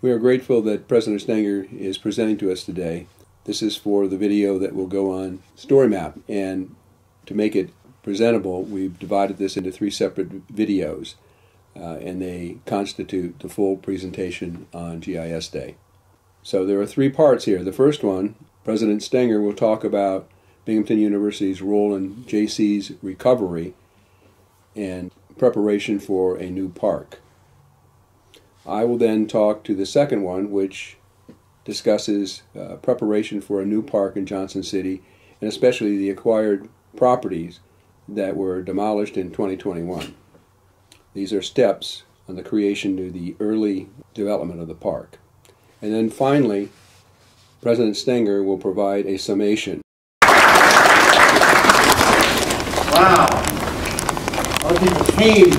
We are grateful that President Stenger is presenting to us today. This is for the video that will go on Story Map, and to make it presentable, we've divided this into 3 separate videos, and they constitute the full presentation on GIS Day. So there are 3 parts here. The first one, President Stenger will talk about Binghamton University's role in JC's recovery and preparation for a new park. I will then talk to the second one, which discusses preparation for a new park in Johnson City, and especially the acquired properties that were demolished in 2021. These are steps on the creation of the early development of the park. And then finally, President Stenger will provide a summation. Wow. A lot of people came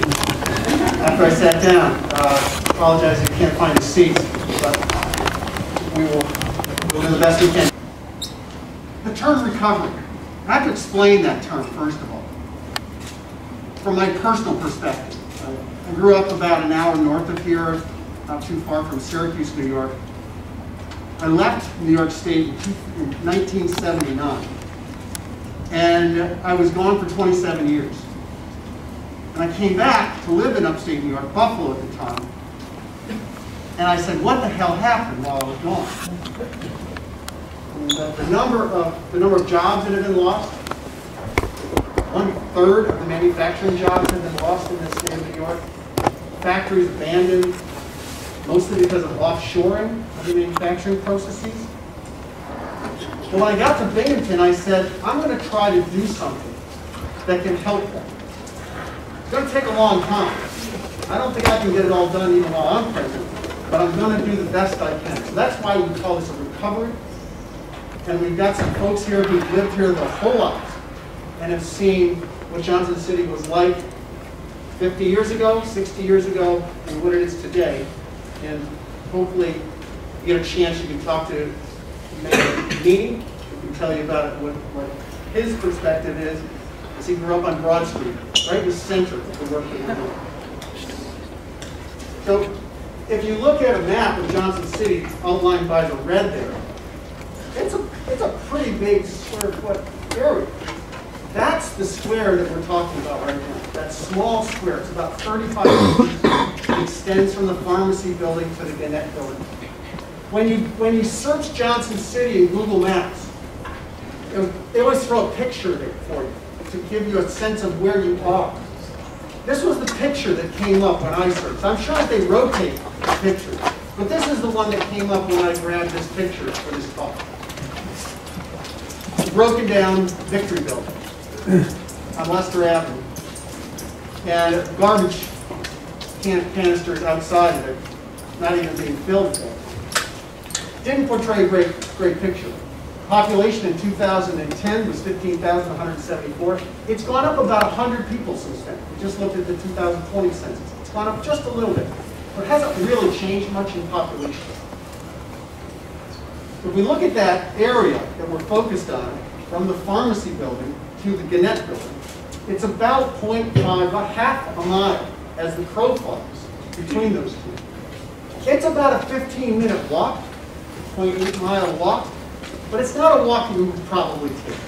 after I sat down. Apologize if you can't find the seats, but we'll do the best we can. The term recovery. I have to explain that term, first of all. From my personal perspective, I grew up about an hour north of here, not too far from Syracuse, New York. I left New York State in 1979, and I was gone for 27 years. And I came back to live in upstate New York, Buffalo at the time. And I said, what the hell happened while I was gone? And the number of jobs that have been lost, 1/3 of the manufacturing jobs have been lost in the state of New York. Factories abandoned, mostly because of offshoring of the manufacturing processes. But when I got to Binghamton, I said, I'm going to try to do something that can help them. It's going to take a long time. I don't think I can get it all done even while I'm president, but I'm going to do the best I can. So that's why we call this a recovery. And we've got some folks here who've lived here their whole lives and have seen what Johnson City was like 50 years ago, 60 years ago, and what it is today. And hopefully you get a chance, you can talk to Mayor Meany, who can tell you about it, what his perspective is, as he grew up on Broad Street, right in the center of the work that we're doing. So if you look at a map of Johnson City outlined by the red there, it's a pretty big square foot area. That's the square that we're talking about right now. That small square. It's about 35 feet. It extends from the pharmacy building to the Gannett building. When you search Johnson City in Google Maps, they always throw a picture there for you to give you a sense of where you are. This was the picture that came up when I searched. I'm sure that they rotate the picture, but this is the one that came up when I grabbed this picture for this talk. Broken down Victory Building on Lester Avenue, and garbage canisters outside of it, not even being filled with it. Didn't portray a great picture. Population in 2010 was 15,174. It's gone up about 100 people since then. We just looked at the 2020 census. It's gone up just a little bit, but it hasn't really changed much in population. If we look at that area that we're focused on, from the pharmacy building to the Gannett building, it's about 0.5, about half a mile as the crow flies between those two. It's about a 15-minute walk, 0.8-mile walk, but it's not a walk you would probably take.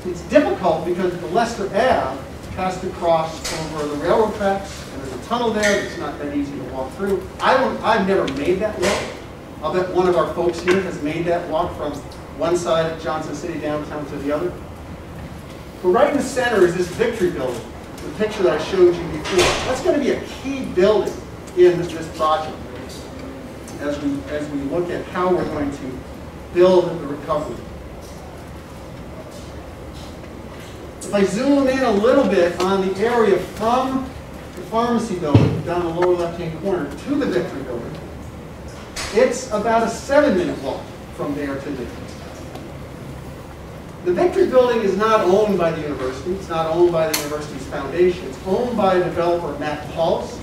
It's difficult because the Lester Ave has to cross over the railroad tracks, and there's a tunnel there that's not that easy to walk through. I've never made that walk. I'll bet one of our folks here has made that walk from one side of Johnson City downtown to the other. But right in the center is this Victory Building, the picture that I showed you before. That's going to be a key building in this project as we look at how we're going to build the recovery. If I zoom in a little bit on the area from the pharmacy building down the lower left-hand corner to the Victory Building, it's about a 7-minute walk from there to there. The Victory Building is not owned by the university. It's not owned by the university's foundation. It's owned by developer Matt Pauls.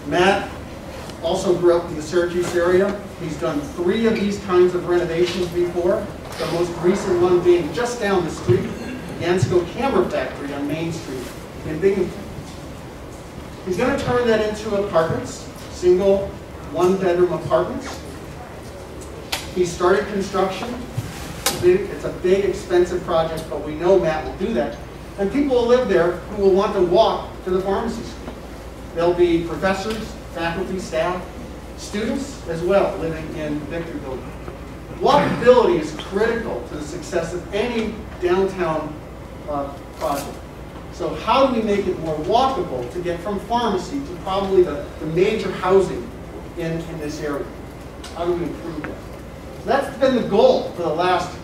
Matt also grew up in the Syracuse area. He's done 3 of these kinds of renovations before. The most recent one being just down the street, the Ansco Camera Factory on Main Street in Binghamton. He's going to turn that into apartments. single one-bedroom apartments. He started construction. It's a big, expensive project, but we know Matt will do that. And people will live there who will want to walk to the pharmacy school. There'll be professors, faculty, staff, students as well living in the Victory Building. Walkability is critical to the success of any downtown project. So how do we make it more walkable to get from pharmacy to probably the major housing in this area? How do we improve that? So that's been the goal for the last,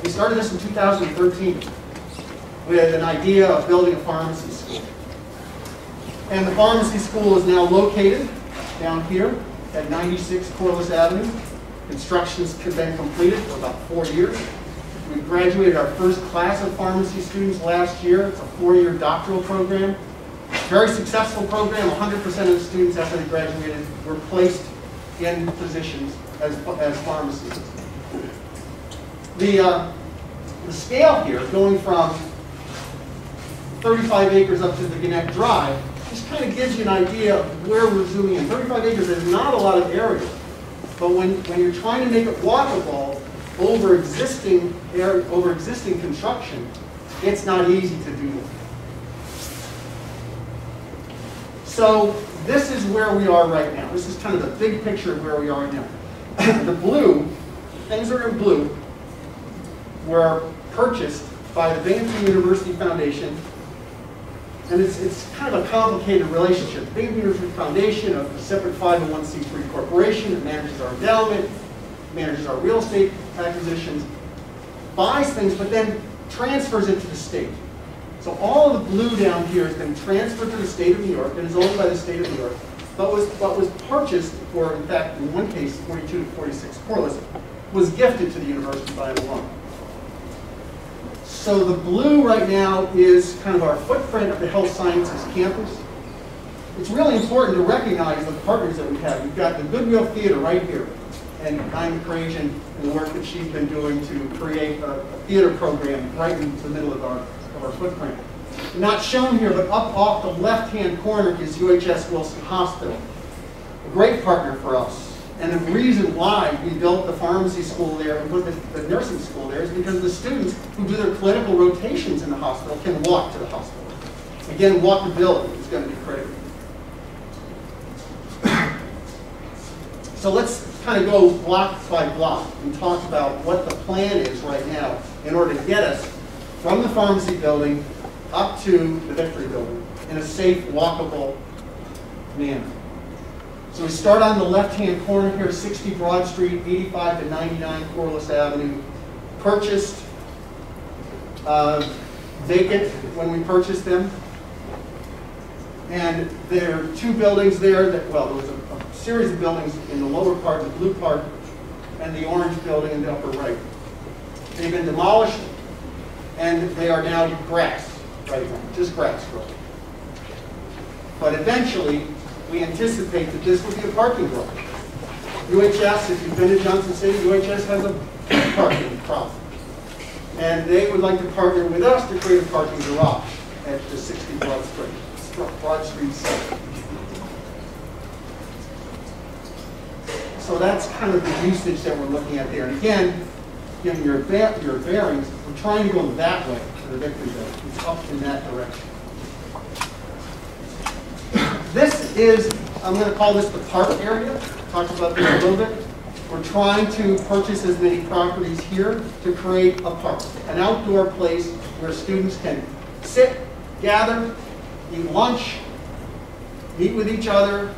we started this in 2013 with an idea of building a pharmacy school. And the pharmacy school is now located down here at 96 Corliss Avenue. Construction's been completed for about 4 years. We graduated our first class of pharmacy students last year. It's a 4-year doctoral program. Very successful program. 100% of the students after they graduated were placed in positions as pharmacists. The scale here, going from 35 acres up to the Gannett Drive, just kind of gives you an idea of where we're zooming in. 35 acres is not a lot of area, but when you're trying to make it walkable over existing construction, it's not easy to do that. So this is where we are right now. This is kind of the big picture of where we are right now. The blue, things that are in blue, were purchased by the Binghamton University Foundation. And it's kind of a complicated relationship. The Binghamton University Foundation, a separate 501c3 corporation that manages our endowment, manages our real estate acquisitions, buys things, but then transfers it to the state. So all of the blue down here has been transferred to the state of New York and is owned by the state of New York, but was purchased for, in fact, in one case, 42 to 46 Corliss, was gifted to the university by an alum. So the blue right now is kind of our footprint of the health sciences campus. It's really important to recognize the partners that we have. We've got the Goodwill Theater right here, and I'm Krajian and the work that she's been doing to create a theater program right in the middle of our footprint. Not shown here, but up off the left-hand corner is UHS Wilson Hospital, a great partner for us. And the reason why we built the pharmacy school there and put the nursing school there is because the students who do their clinical rotations in the hospital can walk to the hospital. Again, walkability is going to be critical. So let's kind of go block by block and talk about what the plan is right now in order to get us from the pharmacy building up to the Victory Building in a safe, walkable manner. So we start on the left-hand corner here, 60 Broad Street, 85 to 99 Corliss Avenue. Purchased, vacant when we purchased them. And there are 2 buildings there that, well, there was a series of buildings in the lower part, the blue part, and the orange building in the upper right. They've been demolished, and they are now grass right now, just grass growing. But eventually, we anticipate that this will be a parking garage. UHS, if you've been to Johnson City, UHS has a parking problem. And they would like to partner with us to create a parking garage at the 60 Broad Street site. So that's kind of the usage that we're looking at there. And again, given your bearings, we're trying to go that way to the Victory Building. It's up in that direction. This is, I'm going to call this the park area. Talked about this a little bit. We're trying to purchase as many properties here to create a park, an outdoor place where students can sit, gather, eat lunch, meet with each other,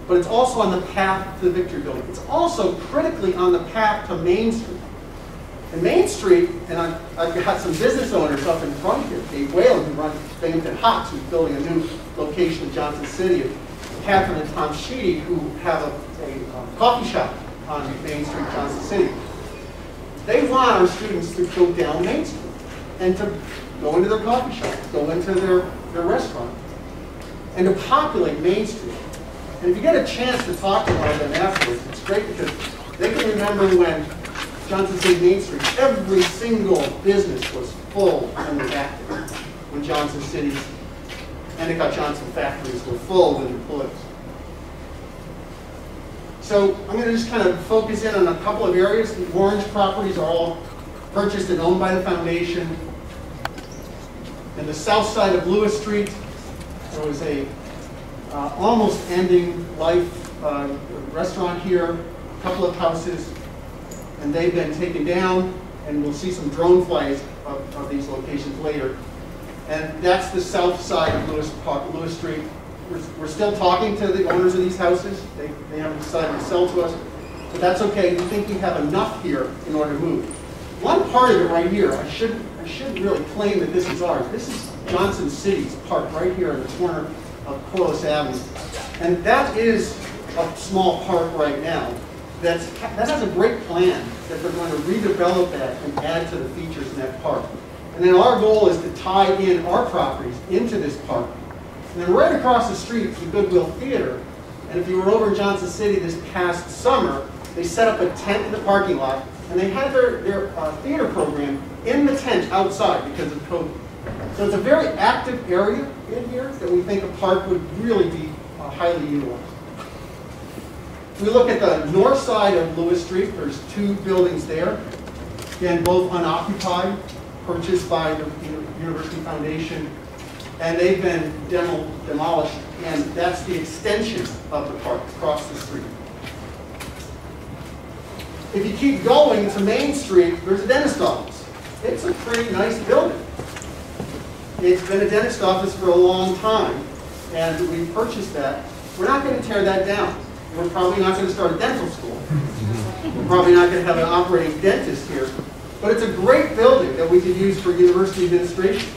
but it's also on the path to the Victory Building. It's also critically on the path to Main Street. And Main Street, and I've got some business owners up in front here, Dave Whalen, who runs Binghamton Hots, who's building a new location in Johnson City, and Catherine and Tom Sheedy, who have a coffee shop on Main Street, Johnson City. They want our students to go down Main Street and to go into their coffee shop, go into their restaurant, and to populate Main Street. And if you get a chance to talk to one of them afterwards, it's great because they can remember when Johnson City Main Street, every single business was full and was active when Johnson City's Endicott Johnson factories were full with employees. So I'm going to just kind of focus in on a couple of areas. The orange properties are all purchased and owned by the foundation. And the south side of Lewis Street, there was a almost ending life restaurant here, a couple of houses, and they've been taken down, and we'll see some drone flights of these locations later. And that's the south side of Lewis Street. We're still talking to the owners of these houses. They haven't decided to sell to us, but that's okay. We think we have enough here in order to move. One part of it right here, I shouldn't really claim that this is ours. This is Johnson City's park right here in the corner of Corliss Avenue. And that is a small park right now. That has a great plan that they're going to redevelop that and add to the features in that park. And then our goal is to tie in our properties into this park. And then right across the street is the Goodwill Theater. And if you were over in Johnson City this past summer, they set up a tent in the parking lot, and they had their theater program in the tent outside because of COVID. So it's a very active area in here that we think a park would really be highly utilized. If we look at the north side of Lewis Street, there's two buildings there. Again, both unoccupied, purchased by the University Foundation, and they've been demolished, and that's the extension of the park across the street. If you keep going to Main Street, there's a dentist office. It's a pretty nice building. It's been a dentist office for a long time, and we purchased that. We're not going to tear that down. We're probably not going to start a dental school. We're probably not going to have an operating dentist here. But it's a great building that we could use for university administration.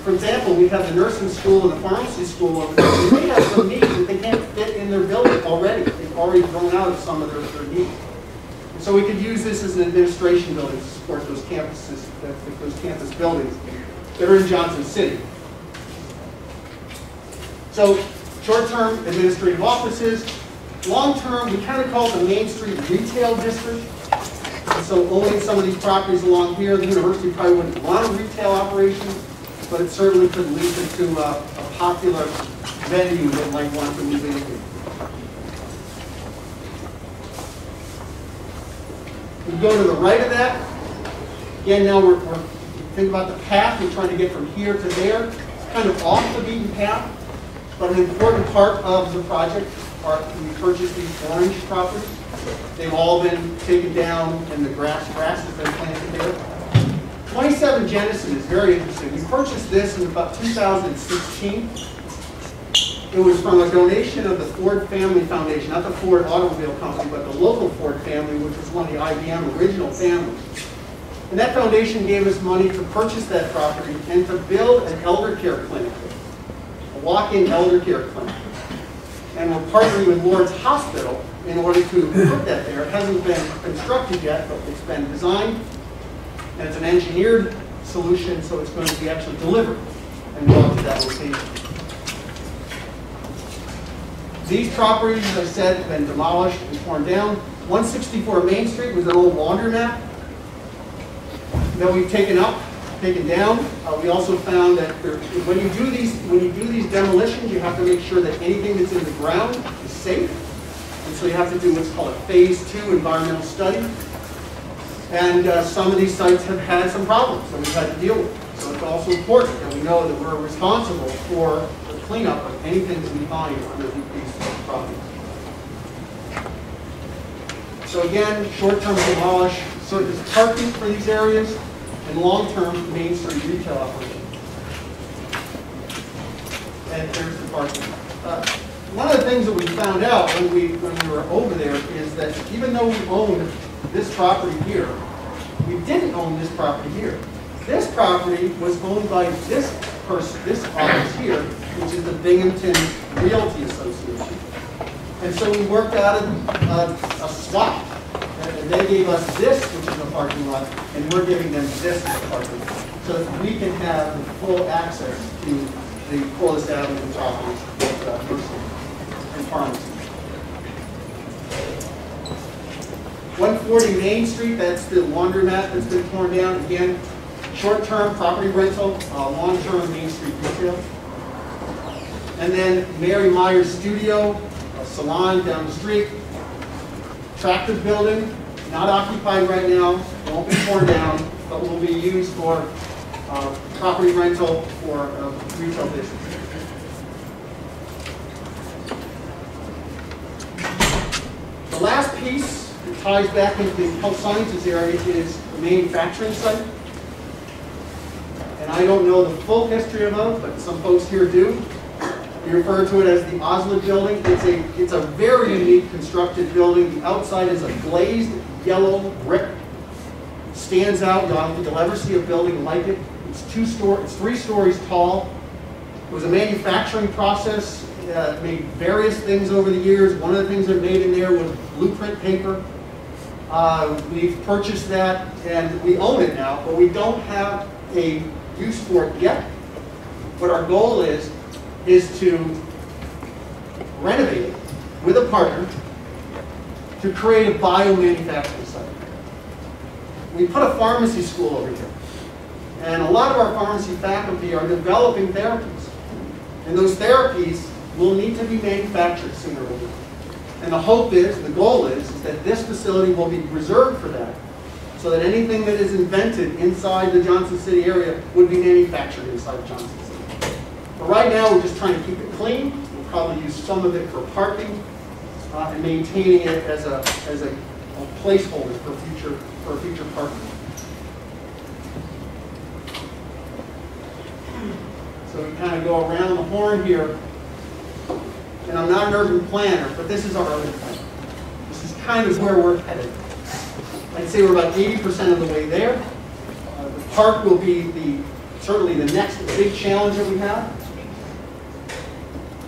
For example, we have the nursing school and the pharmacy school over there. They have some needs that they can't fit in their building already. They've already grown out of some of their needs. And so we could use this as an administration building to support those campuses, those campus buildings that are in Johnson City. So short-term administrative offices. Long-term, we kind of call it the Main Street Retail District. And so owning some of these properties along here, the university probably wouldn't run a retail operation, but it certainly could lead to a popular venue that might want to move into. We go to the right of that. Again, now we're think about the path. We're trying to get from here to there. It's kind of off the beaten path, but an important part of the project are we purchased these orange properties. They've all been taken down, and the grass has been planted there. 27 Jennison is very interesting. We purchased this in about 2016. It was from a donation of the Ford Family Foundation, not the Ford Automobile Company, but the local Ford family, which was one of the IBM original families. And that foundation gave us money to purchase that property and to build an elder care clinic, a walk-in elder care clinic. And we're partnering with Lord's Hospital in order to put that there. It hasn't been constructed yet, but it's been designed. And it's an engineered solution, so it's going to be actually delivered and brought to that location. These properties, as I said, have been demolished and torn down. 164 Main Street was an old laundromat that we've taken down. We also found that when you do these demolitions, you have to make sure that anything that's in the ground is safe. And so you have to do what's called a phase 2 environmental study. And some of these sites have had some problems that we've had to deal with. So it's also important that we know that we're responsible for the cleanup of anything that we find under these properties. So again, short-term demolish. So there's parking for these areas, and long-term Main Street retail operation. And there's the parking. One of the things that we found out when we were over there is that even though we owned this property here, we didn't own this property here. This property was owned by this person, this office here, which is the Binghamton Realty Association. And so we worked out a swap. And they gave us this, which is a parking lot, and we're giving them this as a parking lot, so that we can have full access to the Corliss Avenue properties and pharmacy. 140 Main Street, that's the laundromat that's been torn down. Again, short-term property rental, long-term Main Street retail. And then Mary Myers Studio, a salon down the street. attractive building, not occupied right now, won't be torn down, but will be used for property rental for retail business. The last piece that ties back into the health sciences area is the manufacturing site. And I don't know the full history of it, but some folks here do. We refer to it as the Osler building. It's a very unique constructed building. The outside is a glazed yellow brick. Stands out. I don't think you'll ever see a building like it. It's 3 stories tall. It was a manufacturing process. Made various things over the years. One of the things that made in there was blueprint paper. We've purchased that and we own it now, but we don't have a use for it yet. What our goal is to renovate it with a partner to create a biomanufacturing site. We put a pharmacy school over here. And a lot of our pharmacy faculty are developing therapies. And those therapies will need to be manufactured sooner or later. And the hope is, the goal is that this facility will be reserved for that, so that anything that is invented inside the Johnson City area would be manufactured inside Johnson City. But right now, we're just trying to keep it clean. We'll probably use some of it for parking and maintaining it as a placeholder for future parking. So we kind of go around the horn here. And I'm not an urban planner, but this is our urban plan. This is kind of where we're headed. I'd say we're about 80% of the way there. The park will be certainly the next big challenge that we have.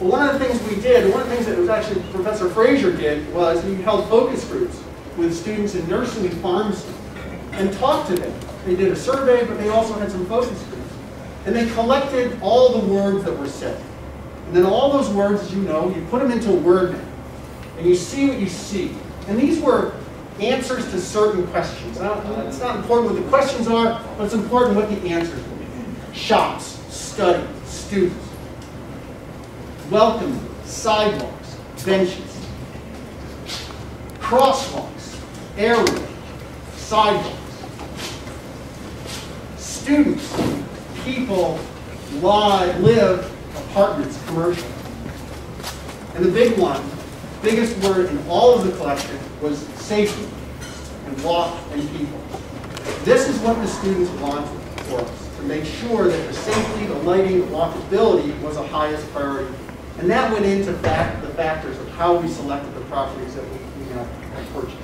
But one of the things we did, and one of the things that was actually Professor Frazier did, was he held focus groups with students in nursing and pharmacy and talked to them. They did a survey, but they also had some focus groups. And they collected all the words that were said. And then all those words, as you know, you put them into a word map. And you see what you see. And these were answers to certain questions. It's not important what the questions are, but it's important what the answers will be. Shops, study, students. Welcome, sidewalks, benches. Crosswalks, area, sidewalks. Students, people, live, apartments, commercial. And the big one, biggest word in all of the collection was safety and walk and people. This is what the students wanted for us, to make sure that the safety, the lighting, the walkability was the highest priority. And that went into the factors of how we selected the properties that we have purchased.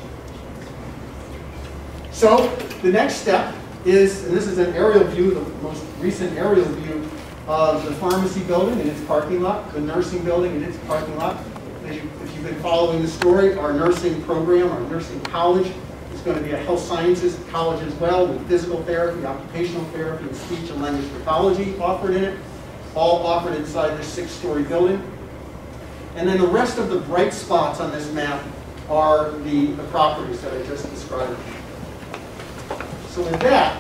So the next step is, and this is an aerial view, the most recent aerial view of the pharmacy building and its parking lot, the nursing building and if you've been following the story, our nursing program, our nursing college is going to be a health sciences college as well, with physical therapy, occupational therapy, and speech and language pathology offered in it, all offered inside this 6-story building. And then the rest of the bright spots on this map are the properties that I just described. So with that,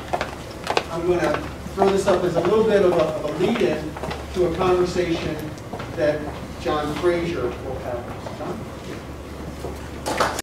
I'm going to throw this up as a little bit of a lead-in to a conversation that John Frazier will have.